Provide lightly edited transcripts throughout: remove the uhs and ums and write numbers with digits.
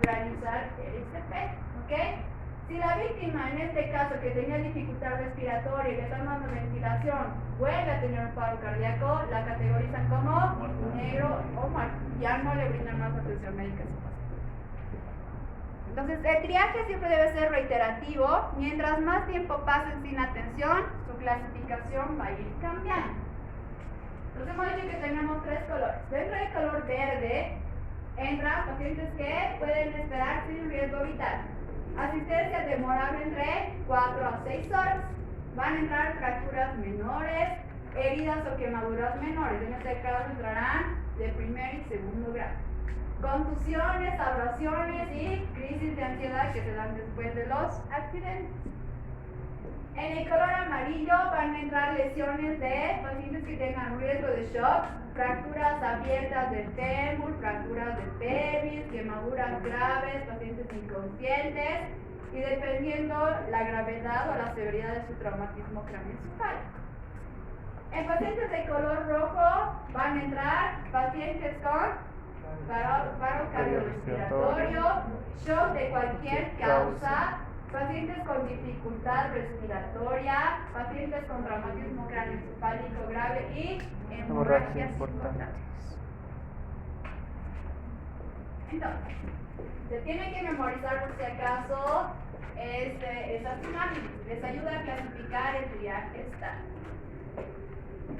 realizar el ICP, ¿ok? Si la víctima, en este caso, que tenía dificultad respiratoria y le están dando ventilación, vuelve a tener un paro cardíaco, la categorizan como negro o muerto. Ya no le brindan más atención médica. Entonces, el triaje siempre debe ser reiterativo. Mientras más tiempo pasen sin atención, su clasificación va a ir cambiando. Entonces, hemos dicho que tenemos tres colores. Dentro del color verde, entran pacientes que pueden esperar sin riesgo vital. Asistencia demorable entre 4 a 6 horas. Van a entrar fracturas menores, heridas o quemaduras menores. En este caso entrarán de primer y segundo grado. Contusiones, abrasiones y crisis de ansiedad que se dan después de los accidentes. En el color amarillo van a entrar lesiones de pacientes que tengan riesgo de shock, fracturas abiertas del fémur, fracturas de pelvis, quemaduras graves, pacientes inconscientes y dependiendo la gravedad o la severidad de su traumatismo craneoencefálico. En pacientes de color rojo van a entrar pacientes con paro cardiorrespiratorio, shock de cualquier causa, pacientes con dificultad respiratoria, pacientes con traumatismo craneoencefálico grave y hemorragias importantes. Entonces, se tiene que memorizar por si acaso esas imágenes. Les ayuda a clasificar el triaje estándar.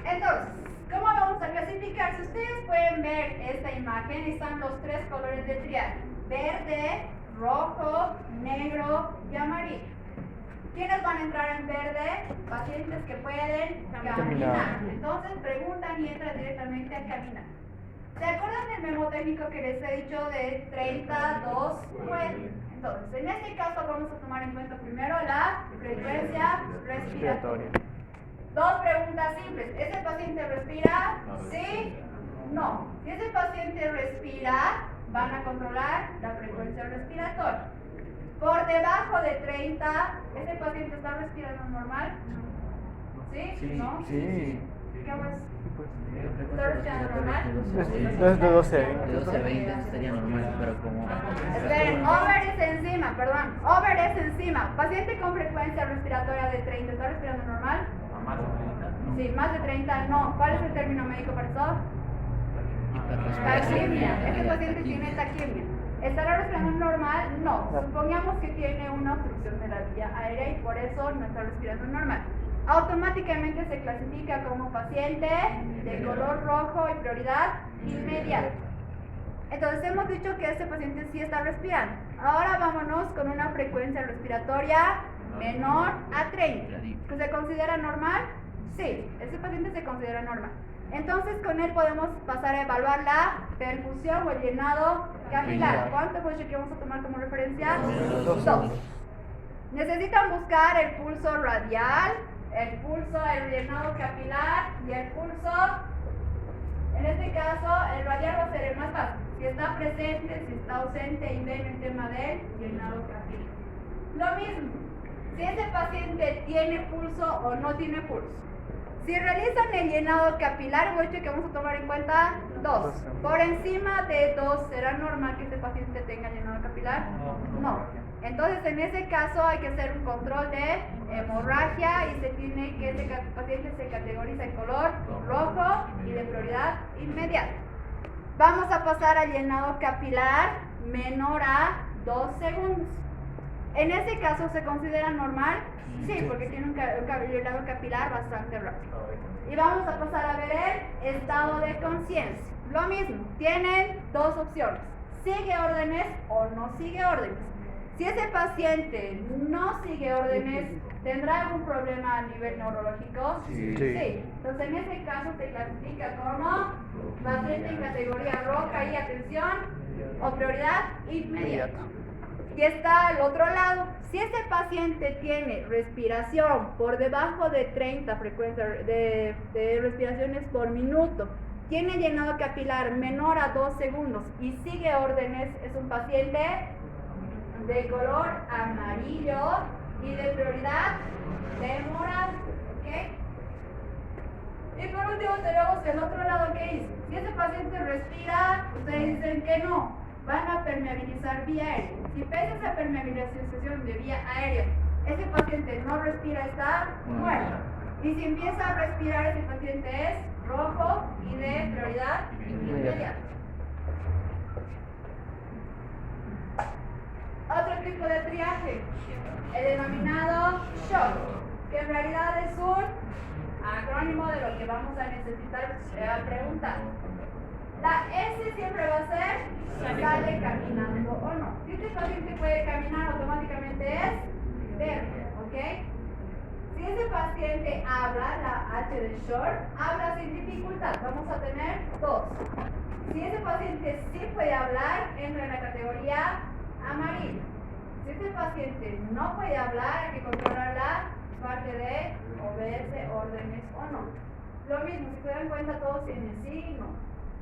Entonces, ¿cómo vamos a clasificar? Si ustedes pueden ver esta imagen, están los tres colores del triaje: verde, rojo, negro y amarillo. ¿Quiénes van a entrar en verde? Pacientes que pueden caminar. Entonces preguntan y entran directamente a caminar. ¿Se acuerdan del mnemotécnico que les he dicho de 32, 9? Entonces, en este caso vamos a tomar en cuenta primero la frecuencia respiratoria. Dos preguntas simples. ¿Ese paciente respira? ¿Sí? No. Si ese paciente respira, van a controlar la frecuencia respiratoria. Por debajo de 30, ¿ese paciente está respirando normal? ¿Sí? Sí. ¿No? Sí. ¿Qué más? ¿Está respirando normal? Es de 12 a 20. De 12 a 20 estaría normal, pero como... Esperen, over es encima, perdón. Over es encima. Paciente con frecuencia respiratoria de 30, ¿está respirando normal? Más de 30. Sí, más de 30 no. ¿Cuál es el término médico para eso? Taquimia. Este paciente tiene taquimia. ¿Estará respirando normal? No. Supongamos que tiene una obstrucción de la vía aérea y por eso no está respirando normal. Automáticamente se clasifica como paciente de color rojo y prioridad inmediata. Entonces hemos dicho que este paciente sí está respirando. Ahora vámonos con una frecuencia respiratoria menor a 30. ¿Se considera normal? Sí, este paciente se considera normal. Entonces con él podemos pasar a evaluar la perfusión o el llenado capilar. ¿Cuánto fue que vamos a tomar como referencia? 2. Necesitan buscar el pulso radial, el pulso, el llenado capilar y el pulso. En este caso, el radial va a ser el más fácil. Si está presente, si está ausente, y ven el tema del llenado capilar. Lo mismo, si ese paciente tiene pulso o no tiene pulso. Si realizan el llenado capilar, voy a decir que vamos a tomar en cuenta 2. Por encima de 2, ¿será normal que este paciente tenga llenado capilar? No. Entonces, en ese caso hay que hacer un control de hemorragia y se tiene que ese paciente se categoriza en color rojo y de prioridad inmediata. Vamos a pasar al llenado capilar menor a 2 segundos. En ese caso, ¿se considera normal? Sí, porque tiene un llenado capilar bastante rápido. Y vamos a pasar a ver el estado de conciencia. Lo mismo, tienen dos opciones: sigue órdenes o no sigue órdenes. Si ese paciente no sigue órdenes, ¿tendrá algún problema a nivel neurológico? Sí. Entonces, en ese caso se clasifica como paciente en categoría roja y atención o prioridad inmediata. Y está al otro lado. Si ese paciente tiene respiración por debajo de 30 frecuencias de respiraciones por minuto, tiene llenado capilar menor a 2 segundos y sigue órdenes, es un paciente de color amarillo y de prioridad temporal. ¿Ok? Y por último tenemos el otro lado que dice: si ese paciente respira, ustedes dicen que no. van a permeabilizar vía aérea. Si empieza esa permeabilización de vía aérea, ese paciente no respira, está muerto. Y si empieza a respirar, ese paciente es rojo y de prioridad inmediata. Otro tipo de triaje, el denominado shock, que en realidad es un acrónimo de lo que vamos a necesitar preguntar. La S siempre va a ser sale caminando o no. Si este paciente puede caminar, automáticamente es verde, ¿ok? Si ese paciente habla, la H de short, habla sin dificultad, vamos a tener 2. Si ese paciente sí puede hablar, entra en la categoría amarilla. Si ese paciente no puede hablar, hay que controlar la parte de obedece órdenes o no. Lo mismo, si se dan cuenta, todos tienen sí y no.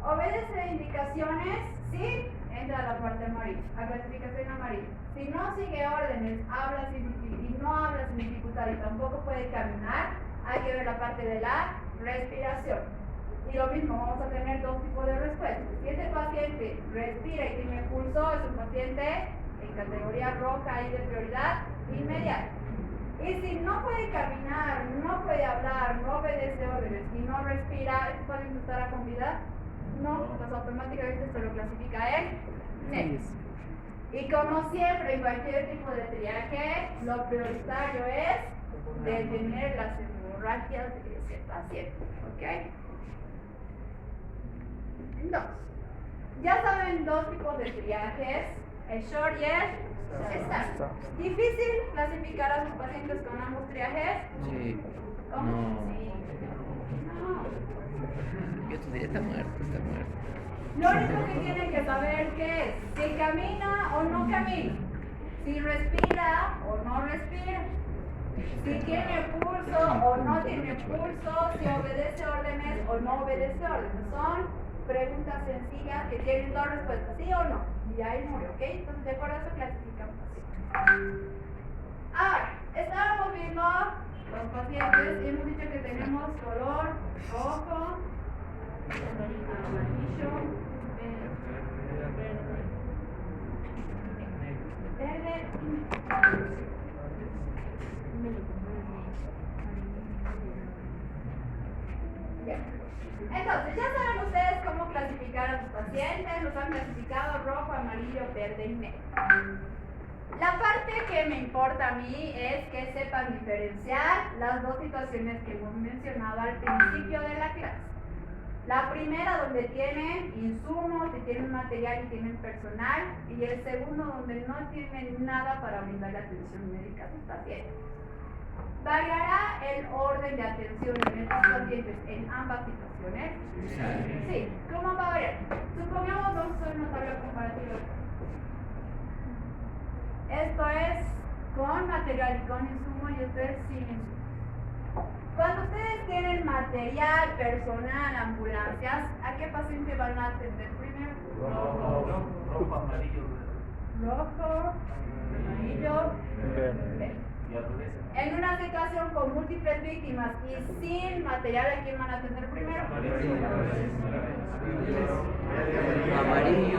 Obedece indicaciones, sí, entra a la parte amarilla, a clasificación amarilla. Si no sigue órdenes, habla sin y no habla sin dificultad y tampoco puede caminar, hay que ver la parte de la respiración. Y lo mismo, vamos a tener 2 tipos de respuestas. Si este paciente respira y tiene pulso, es un paciente en categoría roja y de prioridad inmediata. Y si no puede caminar, no puede hablar, no obedece órdenes y no respira, ¿este paciente estará con vida? No, pues automáticamente se lo clasifica en negro. Y como siempre, en cualquier tipo de triaje, lo prioritario es detener las hemorragias de ese paciente, ¿ok? Entonces, ya saben 2 tipos de triajes, el short y el stand. ¿Difícil clasificar a sus pacientes con ambos triajes? Sí. ¿Cómo? No. Sí. No. Yo te diría, está muerto, está muerto. Lo único que tienen que saber que es si camina o no camina, si respira o no respira, si tiene pulso o no tiene pulso, si obedece órdenes o no obedece órdenes. Son preguntas sencillas que tienen 2 respuestas, sí o no, y ahí murió, ¿ok? Entonces de acuerdo a eso clasificamos así. Ahora, estábamos viendo los pacientes y hemos dicho que tenemos color rojo, amarillo, verde y entonces, ya saben ustedes cómo clasificar a sus pacientes, los han clasificado rojo, amarillo, verde y negro. La parte que me importa a mí es que sepan diferenciar las 2 situaciones que hemos mencionado al principio de la clase. La primera donde tienen insumos, y tienen material y tienen personal, y el segundo donde no tienen nada para brindarle atención médica a sus pacientes. ¿Variará el orden de atención en estos pacientes en ambas situaciones? Sí. ¿Cómo va a variar? Supongamos vamos a hacer una tabla comparativa. Esto es con material y con insumo y esto es sin insumo. Cuando ustedes tienen material, personal, ambulancias, ¿a qué paciente van a atender primero? Rojo, amarillo. Rojo, amarillo, verde. En una situación con múltiples víctimas y sin material, ¿a quién van a atender primero? Amarillo,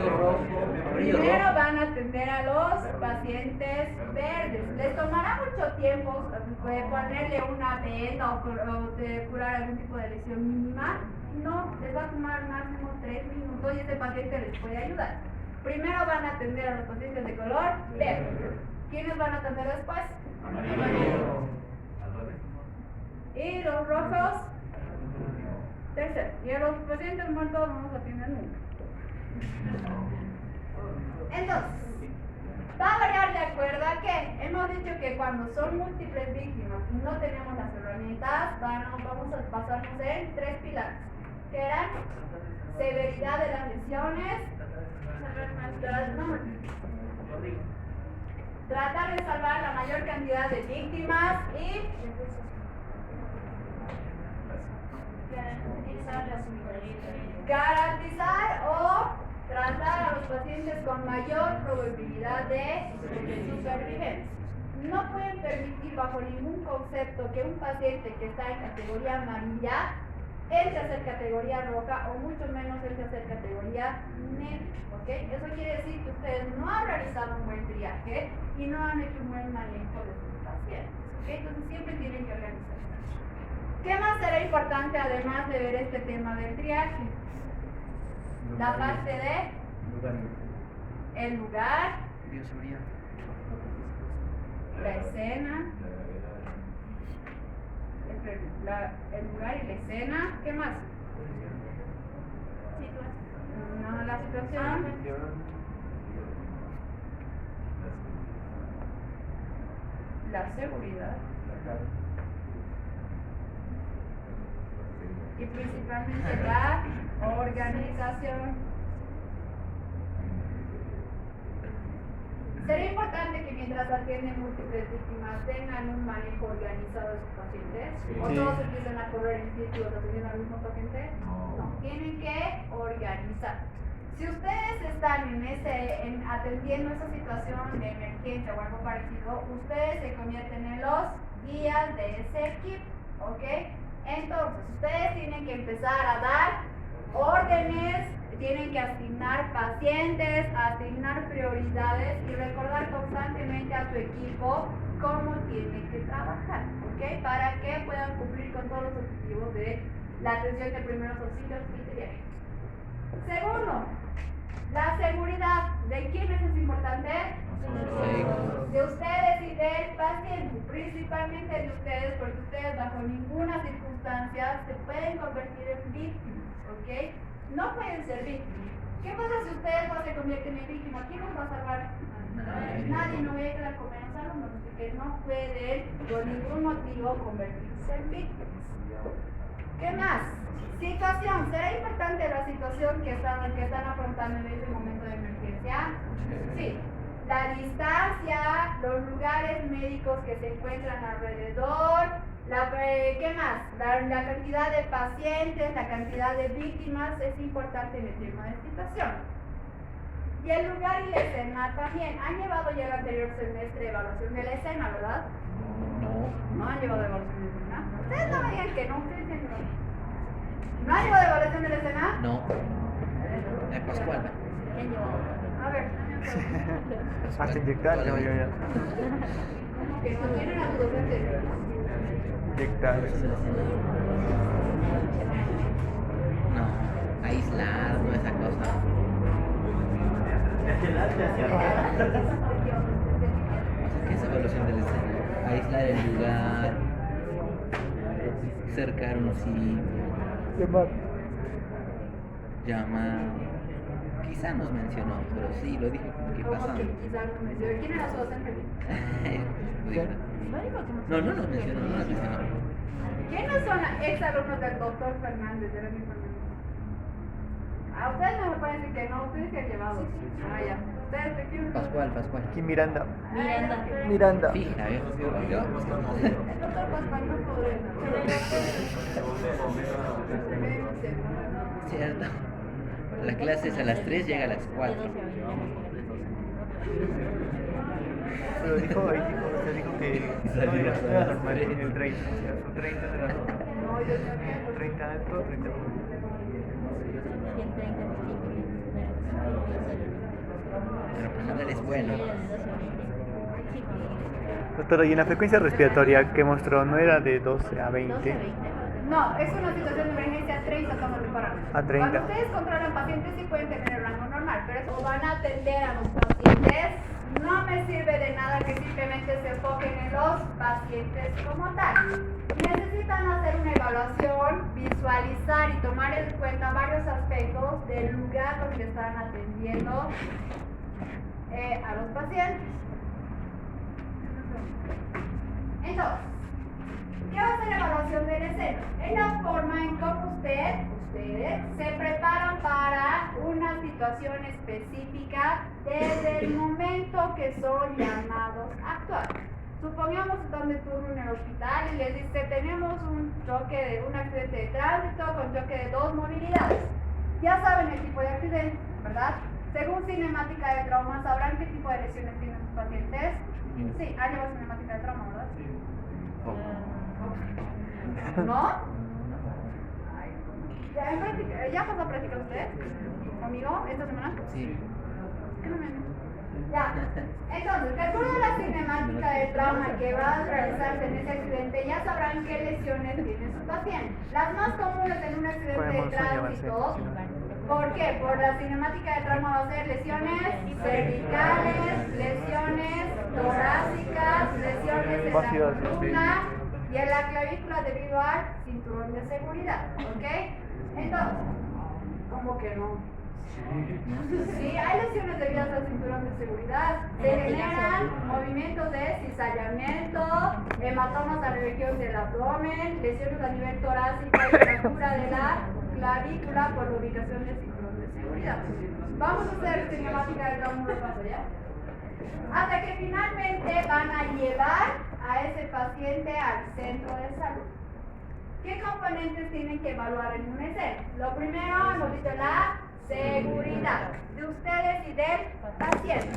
rojo, amarillo, Primero rojo. van a atender a los pacientes verdes. Les tomará mucho tiempo ponerle una venda o de curar algún tipo de lesión mínima. No, les va a tomar máximo 3 minutos y este paciente les puede ayudar. Primero van a atender a los pacientes de color verde. ¿Quiénes van a atender después? Amarillo. Y los rojos, tercero. Y a los pacientes muertos no los atienden nunca. Entonces, va a variar de acuerdo a que hemos dicho que cuando son múltiples víctimas y no tenemos las herramientas, vamos a basarnos en 3 pilares, que eran severidad de las lesiones, tratar de salvar la mayor cantidad de víctimas y garantizar o tratar a los pacientes con mayor probabilidad de supervivencia. No pueden permitir bajo ningún concepto que un paciente que está en categoría amarilla entre a ser categoría roja o mucho menos entre a ser categoría negra, ¿ok? Eso quiere decir que ustedes no han realizado un buen triaje y no han hecho un buen manejo de sus pacientes, ¿ok? Entonces siempre tienen que organizarse. ¿Qué más será importante además de ver este tema del triaje? La parte de el lugar, Bioseguridad. la escena, el lugar y la escena. ¿Qué más? No, la situación. La seguridad. Y principalmente la organización. Sería importante que mientras atienden múltiples víctimas tengan un manejo organizado de sus pacientes. O Sí. todos empiezan a correr en círculos atendiendo al mismo paciente. No, tienen que organizar. Si ustedes están atendiendo esa situación de emergencia o algo parecido, ustedes se convierten en los guías de ese equipo, ¿ok? Entonces, ustedes tienen que empezar a dar órdenes, tienen que asignar pacientes, asignar prioridades y recordar constantemente a su equipo cómo tiene que trabajar, ¿ok? Para que puedan cumplir con todos los objetivos de la atención de primeros auxilios y triaje. Segundo, la seguridad. ¿De quiénes es importante? De ustedes y del paciente, principalmente de ustedes, porque ustedes bajo ninguna circunstancia se pueden convertir en víctimas, ¿ok? No pueden ser víctimas. ¿Qué pasa si ustedes no se convierten en víctimas? ¿Quién los va a salvar? Nadie. No voy a quedar con menos alumnos, así que no pueden por ningún motivo convertirse en víctimas. ¿Qué más? Situación. ¿Será importante la situación que están afrontando en este momento de emergencia? Sí. La distancia, los lugares médicos que se encuentran alrededor, ¿qué más? La cantidad de pacientes, la cantidad de víctimas es importante en el tema de situación. Y el lugar y la escena también. Han llevado ya el anterior semestre evaluación de la escena, ¿verdad? No han llevado evaluación de la escena. Ustedes no me digan que no, ustedes dicen que no. ¿No han llevado evaluación de la escena? No. Pascual. ¿Quién llevó? A ver, Hasta inyectar, no, yo ya. que no tienen a tu docente. Inyectar. No. Aislar, no esa cosa. ¿Qué es evaluación del escenario? Aislar el lugar, cercar un sitio, llamar. Quizá nos mencionó, pero sí, lo dijo como que Como pasando. que quizás no me dio. ¿Quién era su docente? No nos mencionó, no nos mencionó. ¿Quiénes son exalumnos del doctor Fernández, de Benny Fernández? A ustedes no me pueden decir que no, ustedes se han llevado. Ah, ya. ¿Ustedes de quién? Pascual. Aquí Miranda. Miranda. Miranda. Fija, ¿eh? El doctor Pascual no podrá. Cierto. La clase es a las 3, llega a las 4. Pero usted dijo que no era normal el 30. O sea, su 30 era normal. No, yo no. 30 alto, 30 bajo. Pero por general es bueno. Doctora, y en la frecuencia respiratoria que mostró no era de 12 a 20. No, es una situación de emergencia 30 estamos preparando. A 30. Cuando ustedes controlan pacientes sí pueden tener el rango normal, pero eso van a atender a los pacientes. No me sirve de nada que simplemente se enfoquen en los pacientes como tal. Necesitan hacer una evaluación, visualizar y tomar en cuenta varios aspectos del lugar donde están atendiendo a los pacientes. Entonces, ¿qué va a ser la evaluación de la escena? Es la forma en cómo ustedes se preparan para una situación específica desde el momento que son llamados a actuar. Supongamos que están de turno en el hospital y les dice, tenemos un accidente de tránsito con choque de 2 movilidades. Ya saben el tipo de accidente, ¿verdad? Según cinemática de trauma, ¿sabrán qué tipo de lesiones tienen sus pacientes? Sí, han llevado cinemática de trauma, ¿verdad? ¿No? Ay, ¿Ya pasó práctica usted? ¿Conmigo esta semana? Sí. ¿Qué no me Ya. Entonces, de acuerdo a la cinemática de trauma que va a realizarse en ese accidente, ya sabrán qué lesiones tiene su paciente. Las más comunes en un accidente de tránsito. ¿Por qué? Por la cinemática de trauma va a ser lesiones cervicales, lesiones torácicas, lesiones en la columna y en la clavícula debido al cinturón de seguridad. ¿Ok? Entonces, ¿cómo que no? Sí, hay lesiones debidas al cinturón de seguridad. Se generan movimientos de cizallamiento, hematomas a la región del abdomen, lesiones a nivel torácico y fractura de la clavícula por la ubicación del cinturón de seguridad. Vamos a hacer cinemática del trauma de paso, ¿ya? Hasta que finalmente van a llevar a ese paciente al centro de salud. ¿Qué componentes tienen que evaluar en una escena? Lo primero, hemos dicho la seguridad de ustedes y del paciente.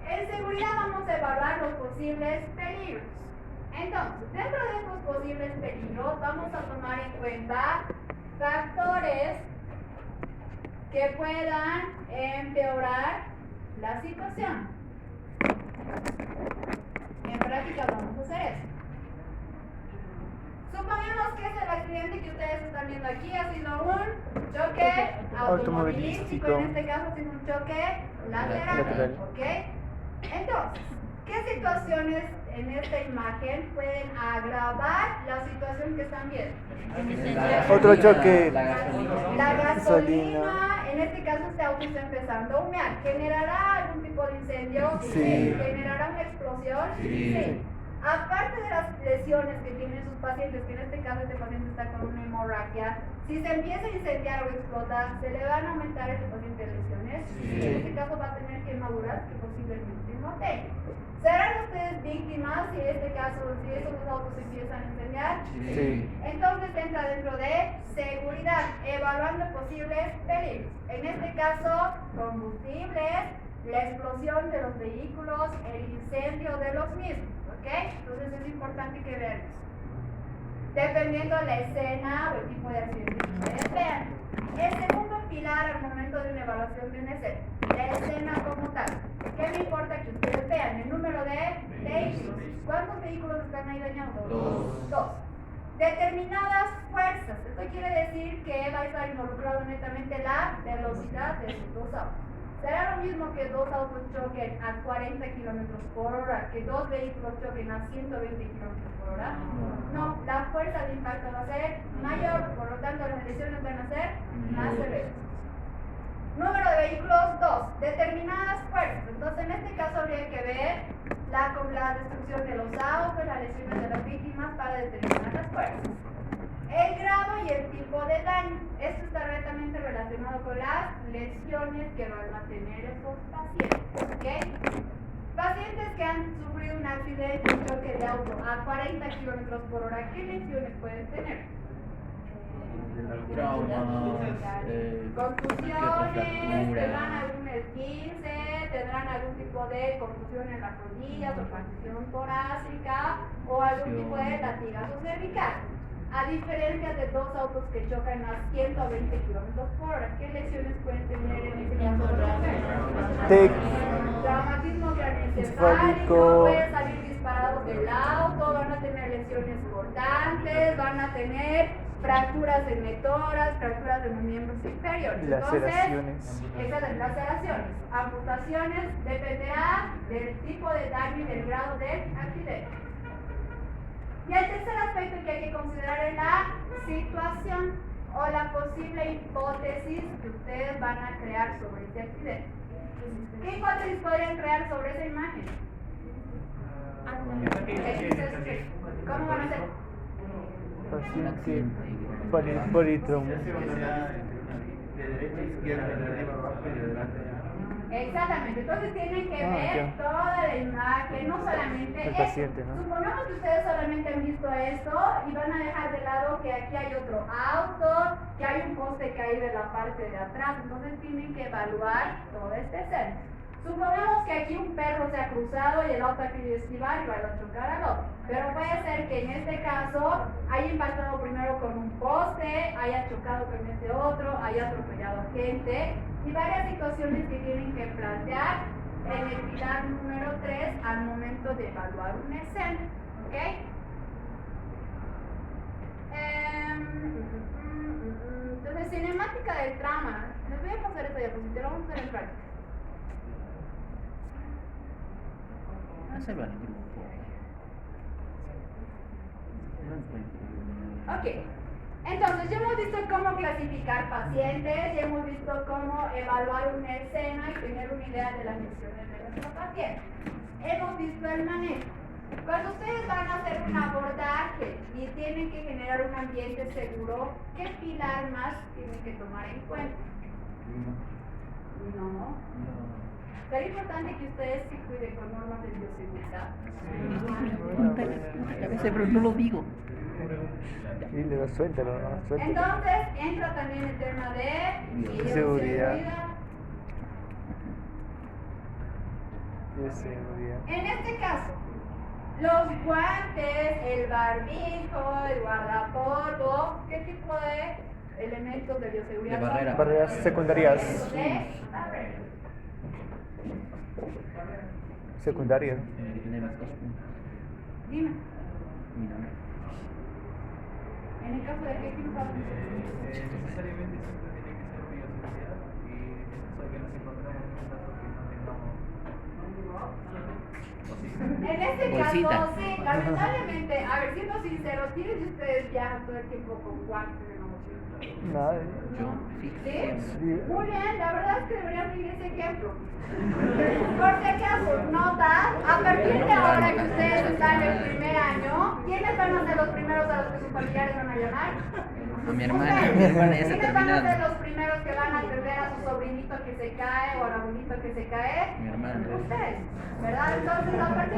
En seguridad vamos a evaluar los posibles peligros. Entonces, dentro de estos posibles peligros vamos a tomar en cuenta factores que puedan empeorar la situación. En práctica vamos a hacer eso. Supongamos que es el accidente que ustedes están viendo aquí, ha sido un choque automovilístico, en este caso ha sido un choque lateral. ¿Ok? Entonces, ¿qué situaciones en esta imagen pueden agravar la situación que están viendo? Otro choque. La gasolina, en este caso este auto está empezando a humear. ¿Generará algún tipo de incendio? Sí. ¿Generará una explosión? Sí. Aparte de las lesiones que tienen sus pacientes, que en este caso este paciente está con una hemorragia, si se empieza a incendiar o explotar, ¿se le van a aumentar a este paciente lesiones? Sí. En este caso va a tener quemaduras que posiblemente no tenga. ¿Serán ustedes víctimas si en este caso, si esos dos autos se empiezan a incendiar? Sí. Entonces entra dentro de seguridad, evaluando posibles peligros. En este caso, combustibles, la explosión de los vehículos, el incendio de los mismos. ¿Ok? Entonces es importante que vean eso. Dependiendo de la escena o el tipo de accidente que ustedes vean. El segundo pilar al momento de una evaluación de una escena, la escena como tal. ¿Qué me importa que ustedes vean? El número de vehículos. ¿Cuántos vehículos están ahí dañados? Dos. Determinadas fuerzas. Esto quiere decir que va a estar involucrado netamente la velocidad de sus dos autos. ¿Será lo mismo que dos autos choquen a 40 kilómetros por hora, que dos vehículos choquen a 120 kilómetros por hora? No, la fuerza de impacto va a ser mayor, por lo tanto las lesiones van a ser más severas. Número de vehículos 2, determinadas fuerzas. Entonces en este caso habría que ver la destrucción de los autos, las lesiones de las víctimas para determinar las fuerzas. El grado y el tipo de daño. Esto está directamente relacionado con las lesiones que van a tener esos pacientes. ¿Ok? Pacientes que han sufrido un accidente, un choque de auto a 40 kilómetros por hora, ¿qué lesiones pueden tener? Contusiones, tendrán algún esguince, tendrán algún tipo de contusión en las rodillas o contusión torácica o algún tipo de latigazo cervical. A diferencia de dos autos que chocan a 120 kilómetros por hora, ¿qué lesiones pueden tener en este caso? Traumatismo craneoencefálico, pueden salir disparados del auto, van a tener lesiones cortantes, van a tener fracturas en metoras, fracturas de los miembros inferiores. Laceraciones. Entonces, laceraciones, amputaciones, dependerá del tipo de daño y del grado del accidente. Y el tercer aspecto que hay que considerar es la situación o la posible hipótesis que ustedes van a crear sobre este accidente. ¿Qué hipótesis podrían crear sobre esa imagen? ¿Cómo van a hacer? Paciente politrauma. De derecha a izquierda, de arriba abajo y de adelante. Exactamente, entonces tienen que ver ya. toda la imagen, no solamente El esto. paciente, ¿no? Supongamos que ustedes solamente han visto esto y van a dejar de lado que aquí hay otro auto, que hay un poste caído en la parte de atrás, entonces tienen que evaluar toda esta escena. Supongamos que aquí un perro se ha cruzado y el otro ha querido esquivar y va a chocar al otro. Pero puede ser que en este caso haya impactado primero con un poste, haya chocado con este otro, haya atropellado gente y varias situaciones que tienen que plantear en el pilar número 3 al momento de evaluar una escena. ¿Ok? Entonces, cinemática del trama. Les voy a pasar esta diapositiva, vamos a hacer en práctica. Hacerlo al grupo. No encuentro. Ok, entonces ya hemos visto cómo clasificar pacientes, ya hemos visto cómo evaluar una escena y tener una idea de las funciones de nuestro paciente. Hemos visto el manejo. Cuando ustedes van a hacer un abordaje y tienen que generar un ambiente seguro, ¿qué pilar más tienen que tomar en cuenta? No. Sería importante que ustedes se cuiden con normas de bioseguridad. Pero no lo digo. Sí, le das suéltalo, ¿no? Suéltalo. Entonces entra también el tema de Bioseguridad. bioseguridad. Bioseguridad. En este caso, los guantes, el barbijo, el guardapolvo, ¿qué tipo de elementos de bioseguridad? De barrera. Barreras secundarias. De barrera. Secundarias. Tenemos 2 puntos. Dime, Mira. en el caso de que ¿qué pasa? Necesariamente siempre tiene que ser bioseguridad y es necesario que nos encontremos en un caso que no tengamos. ¿O sí? En este Bolsita. caso, sí, lamentablemente, a ver, siendo sincero, ¿quiénes de ustedes viajan todo el tiempo con guantes en la mochila? Nada. Yo, sí. ¿Sí? Muy bien, la verdad es que deberían seguir ese ejemplo. Por si acaso, nota, a partir de ahora que ustedes están en el primer año, ¿quiénes van a ser los primeros a los que sus familiares van a llamar? A mi hermana ya está ¿Quiénes van a ser terminando. los primeros que van a atender a su sobrinito que se cae o al abuelito que se cae? Mi hermana. Ustedes, ¿verdad? Entonces, a partir